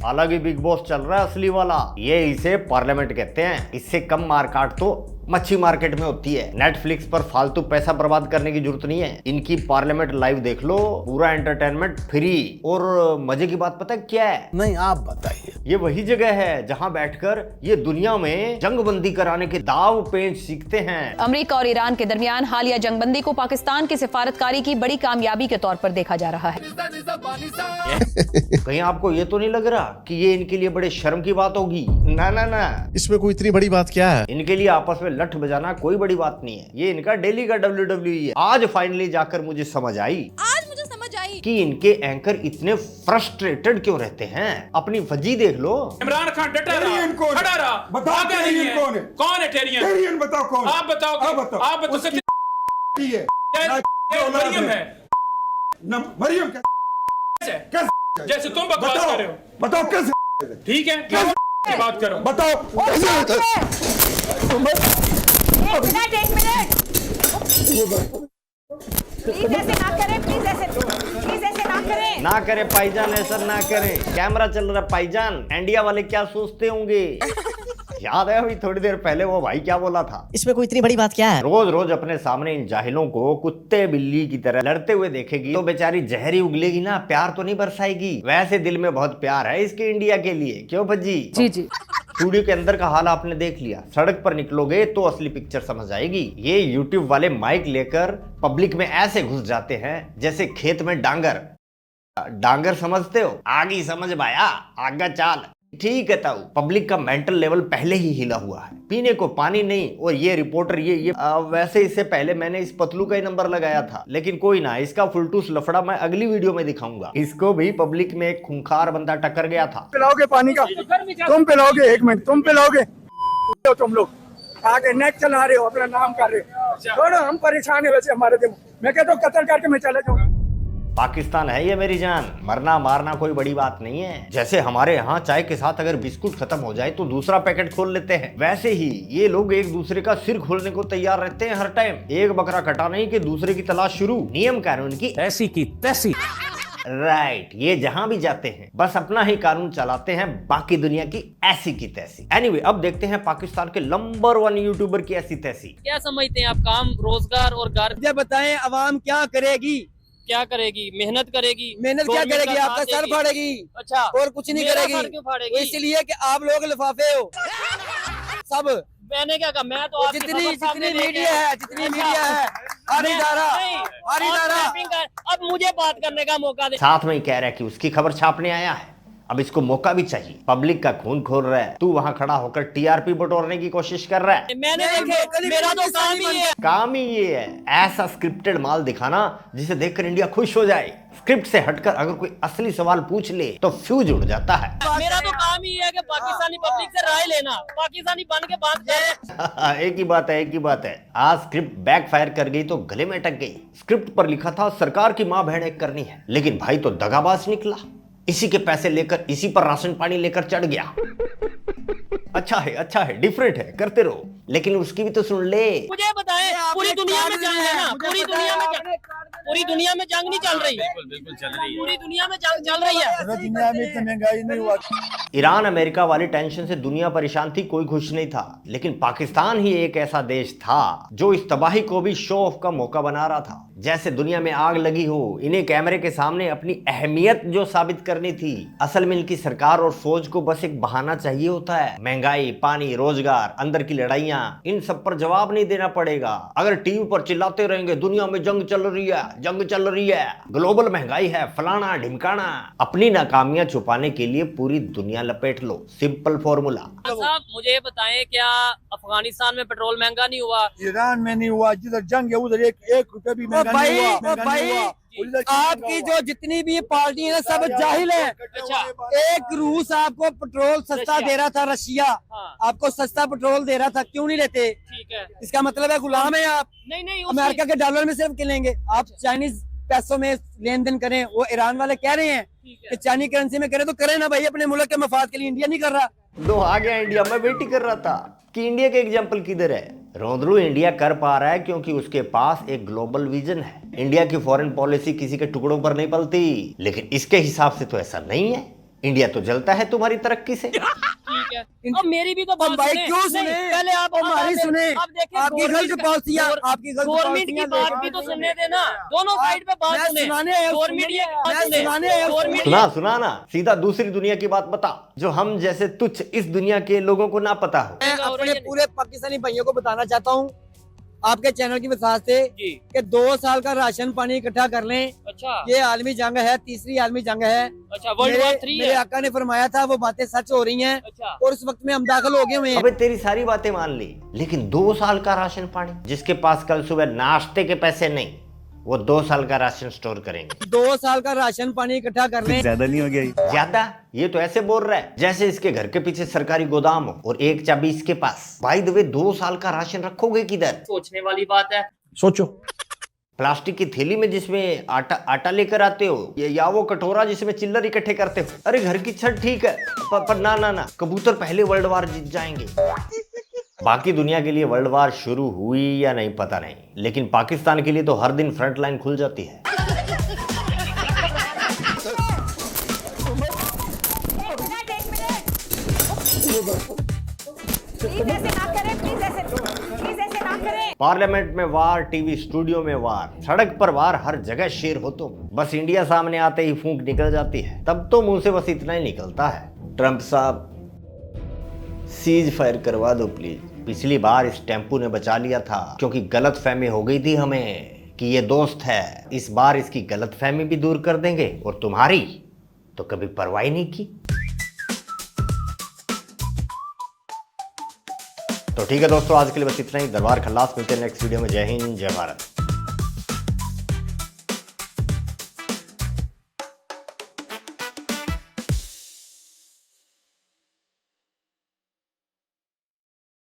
अलग ही big boss चल रहा है असली वाला। ये इसे पार्लियामेंट कहते हैं। इससे कम मारकाट तो मच्छी मार्केट में होती है। नेटफ्लिक्स पर फालतू पैसा बर्बाद करने की जरूरत नहीं है। इनकी पार्लियामेंट लाइव देख लो, पूरा एंटरटेनमेंट फ्री। और मजे की बात पता है क्या है? नहीं, आप बताइए। ये वही जगह है जहां बैठकर ये दुनिया में जंगबंदी कराने के दाव पेंच सीखते हैं। अमेरिका और ईरान के दरमियान हालिया जंगबंदी को पाकिस्तान की सिफारतकारी की बड़ी कामयाबी के तौर पर देखा जा रहा है। कहीं आपको ये तो नहीं लग रहा कि ये इनके लिए बड़े शर्म की बात होगी? ना ना ना, इसमें कोई इतनी बड़ी बात क्या है? इनके लिए आपस में लठ बजाना कोई बड़ी बात नहीं है। ये इनका डेली का WWE है। आज फाइनली जाकर मुझे समझ आई कि इनके एंकर इतने फ्रस्ट्रेटेड क्यों रहते हैं। अपनी वजह देख लो। इमरान खान डटा रहा, खड़ा रहा, बताओ टेरियन कौन है? कौन है टेरियन? टेरियन बताओ कौन? आप बताओ, आप बताओ। उसकी है मरियम है न, मरियम कैसे? जैसे तुम बकवास कर रहे हो। बताओ कैसे? ठीक है, क्या बात करो? बताओ एक मिनट प्लीज ऐसे ना करें, प्लीज ऐसे ना करें। ना करे पाईजान, ऐसा ना करें। कैमरा चल रहा पाईजान। इंडिया वाले क्या सोचते होंगे? याद है अभी थोड़ी देर पहले वो भाई क्या बोला था? इसमें कोई इतनी बड़ी बात क्या है? रोज रोज अपने सामने इन जाहिलों को कुत्ते बिल्ली की तरह लड़ते हुए देखेगी तो बेचारी जहरी उगलेगी ना, प्यार तो नहीं बरसाएगी। वैसे दिल में बहुत प्यार है इसके इंडिया के लिए। क्यों भज्जी? जी जी। स्टूडियो के अंदर का हाल आपने देख लिया। सड़क पर निकलोगे तो असली पिक्चर समझ आएगी। ये यूट्यूब वाले माइक लेकर पब्लिक में ऐसे घुस जाते हैं जैसे खेत में डांगर। डांगर समझते हो? आगे समझ भाया, आगा चाल। ठीक है ताऊ, पब्लिक का मेंटल लेवल पहले ही हिला हुआ है। पीने को पानी नहीं। और ये रिपोर्टर ये वैसे इससे पहले मैंने इस पतलू का ही नंबर लगाया था, लेकिन कोई ना, इसका फुलटूस लफड़ा मैं अगली वीडियो में दिखाऊंगा। इसको भी पब्लिक में एक खूंखार बंदा टक्कर गया था। पिलाओगे पानी का? तुम पिलाओगे? एक मिनट, तुम पिलाओगे? तुम लोग आगे नेट चला रहे हो, अपना नाम कर रहे हो। छोड़ो, हम परेशान है वैसे हमारे दिन। मैं कहता हूँ कत्ल करके मैं चले जाऊंगा। पाकिस्तान है ये मेरी जान। मरना मारना कोई बड़ी बात नहीं है। जैसे हमारे यहाँ चाय के साथ अगर बिस्कुट खत्म हो जाए तो दूसरा पैकेट खोल लेते हैं, वैसे ही ये लोग एक दूसरे का सिर खोलने को तैयार रहते हैं हर टाइम। एक बकरा कटा नहीं कि दूसरे की तलाश शुरू। नियम कानून की ऐसी की तैसी। राइट। ये जहां भी जाते हैं बस अपना ही कानून चलाते हैं, बाकी दुनिया की ऐसी की तैसी। एनीवे, अब देखते हैं पाकिस्तान के नंबर 1 यूट्यूबर की ऐसी तैसी। क्या समझते हैं आप? काम, रोजगार और घर बताएं, अवाम क्या करेगी? क्या करेगी? मेहनत करेगी। मेहनत क्या करेगी? आपका सर फाड़ेगी। अच्छा, और कुछ नहीं मेरा करेगी। सर क्यों फाड़ेगी? इसलिए कि आप लोग लिफाफे हो सब। मैंने क्या कहा? मैं तो आपकी जितनी खबर सामने लेके मीडिया है, जितनी अच्छा, मीडिया है, हर इदारा, नहीं, हर इदारा। अब मुझे बात करने का मौका दे। साथ में ही कह रहा है कि उसकी खबर छापने आया है। अब इसको मौका भी चाहिए। पब्लिक का खून खोल रहा है, तू वहां खड़ा होकर टीआरपी बटोरने की कोशिश कर रहा है। मैंने देखे, मेरा तो काम ही है। काम ही ये है, ऐसा स्क्रिप्टेड माल दिखाना जिसे देखकर इंडिया खुश हो जाए। स्क्रिप्ट से हटकर अगर कोई असली सवाल पूछ ले तो फ्यूज उड़ जाता है। मेरा तो काम ही है कि पाकिस्तानी पब्लिक से राय लेना, पाकिस्तानी बन के बात कर। एक ही बात है, एक ही बात है। आज स्क्रिप्ट बैकफायर कर गई तो गले में अटक गई। स्क्रिप्ट पर लिखा था सरकार की माँ बहन एक करनी है, लेकिन भाई तो दगाबाज निकला। इसी के पैसे लेकर इसी पर राशन पानी लेकर चढ़ गया। अच्छा है, डिफरेंट है, करते रहो, लेकिन उसकी भी तो सुन ले। मुझे बताएं, पूरी दुनिया में जंग है ना? पूरी दुनिया में जंग नहीं चल रही? बिल्कुल चल रही है। पूरी दुनिया में जंग चल रही है। दुनिया में इतनी महंगाई नहीं हुआ। ईरान अमेरिका वाली टेंशन से दुनिया परेशान थी, कोई खुश नहीं था। लेकिन पाकिस्तान ही एक ऐसा देश था जो इस तबाही को भी शो ऑफ का मौका बना रहा था। जैसे दुनिया में आग लगी हो, इन्हें कैमरे के सामने अपनी अहमियत जो साबित करनी थी। असल में इनकी सरकार और फौज को बस एक बहाना चाहिए होता है। महंगाई, पानी, रोजगार, अंदर की लड़ाइयां, इन सब पर जवाब नहीं देना पड़ेगा। अगर टीवी पर चिल्लाते रहेंगे दुनिया में जंग चल रही है, ग्लोबल महंगाई है, फलाना ढिमकाना, अपनी नाकामियां छुपाने के लिए पूरी दुनिया लपेट लो। Simple formula. साहब मुझे बताएं, क्या अफगानिस्तान में पेट्रोल महंगा नहीं हुआ? ईरान में नहीं हुआ। जिधर जंग है उधर एक रुपया भी महंगा नहीं हुआ। आपकी जो जितनी भी पार्टी है ना, सब जाहिल है। अच्छा, एक रूस आपको पेट्रोल सस्ता दे रहा था, रशिया आपको सस्ता पेट्रोल दे रहा था, क्यों नहीं लेते? ठीक है। इसका मतलब है गुलाम है आप। नहीं, अमेरिका के डॉलर में सिर्फ किनेंगे आप, चाइनीज पैसों में लेन देन करें। वो ईरान वाले कह रहे हैं कि चाइनीज करेंसी में करें तो करें ना भाई, अपने मुल्क के मफाद के लिए। इंडिया नहीं कर रहा। दो आ गया इंडिया। मैं वेट ही कर रहा था कि इंडिया का एग्जाम्पल किधर है। रोंदरू इंडिया कर पा रहा है क्योंकि उसके पास एक ग्लोबल विजन है। इंडिया की फॉरेन पॉलिसी किसी के टुकड़ों पर नहीं पलती, लेकिन इसके हिसाब से तो ऐसा नहीं है। इंडिया तो जलता है तुम्हारी तरक्की से। ठीक है, अब मेरी भी तो बात भाई सुने। क्यों सुने? नहीं, पहले आप हमारी सुने। आप देखिए आपकी गलत पॉलिसियां, आपकी गलत गवर्नमेंट की पॉलिसियां बात भी तो सुनने देना। दोनों साइड पे बात मैं सुने। सुनाने आया हूं, गवर्नमेंट की बात मैं सुने। सुनाने आया हूं। गवर्नमेंट सुना ना, सीधा दूसरी दुनिया की बात बता जो हम जैसे तुच्छ इस दुनिया के लोगों को ना पता हो। मैं अपने पूरे पाकिस्तानी भाइयों को बताना चाहता हूँ आपके चैनल की वजह से जी। कि 2 साल का राशन पानी इकट्ठा कर लें। अच्छा ये आलमी जंग है, तीसरी आलमी जंग है। अच्छा, वर्ल्ड वॉर 3 मेरे है। आका ने फरमाया था, वो बातें सच हो रही हैं अच्छा, और उस वक्त में हम दाखिल हो गए हुए हैं। अबे तेरी सारी बातें मान ली, लेकिन 2 साल का राशन पानी, जिसके पास कल सुबह नाश्ते के पैसे नहीं, वो 2 साल का राशन स्टोर करेंगे। 2 साल का राशन पानी इकट्ठा कर लें। ज्यादा नहीं हो गया ये? ज्यादा? ये तो ऐसे बोल रहा है जैसे इसके घर के पीछे सरकारी गोदाम हो और एक चाबी इसके पास। बाय द वे 2 साल का राशन रखोगे किधर? सोचने वाली बात है। सोचो। प्लास्टिक की थैली में जिसमें आटा लेकर आते हो, या वो कटोरा जिसमें चिल्लर इकट्ठे करते हो। अरे घर की छत ठीक है, पर ना कबूतर पहले वर्ल्ड वार जीत जाएंगे। बाकी दुनिया के लिए वर्ल्ड वार शुरू हुई या नहीं पता नहीं, लेकिन पाकिस्तान के लिए तो हर दिन फ्रंट लाइन खुल जाती है। प्लीज ऐसे ना करें, प्लीज ऐसे ना करें। पार्लियामेंट में वार, टीवी स्टूडियो में वार, सड़क पर वार, हर जगह शेर हो तुम। बस इंडिया सामने आते ही फूंक निकल जाती है, तब तो मुंह से बस इतना ही निकलता है, ट्रंप साहब सीज फायर करवा दो प्लीज। पिछली बार इस टेम्पू ने बचा लिया था क्योंकि गलत फहमी हो गई थी हमें कि ये दोस्त है। इस बार इसकी गलत फहमी भी दूर कर देंगे और तुम्हारी तो कभी परवाह ही नहीं की। तो ठीक है दोस्तों, आज के लिए बस इतना ही। दरबार खल्लास, मिलते हैं नेक्स्ट वीडियो में। जय हिंद, जय भारत।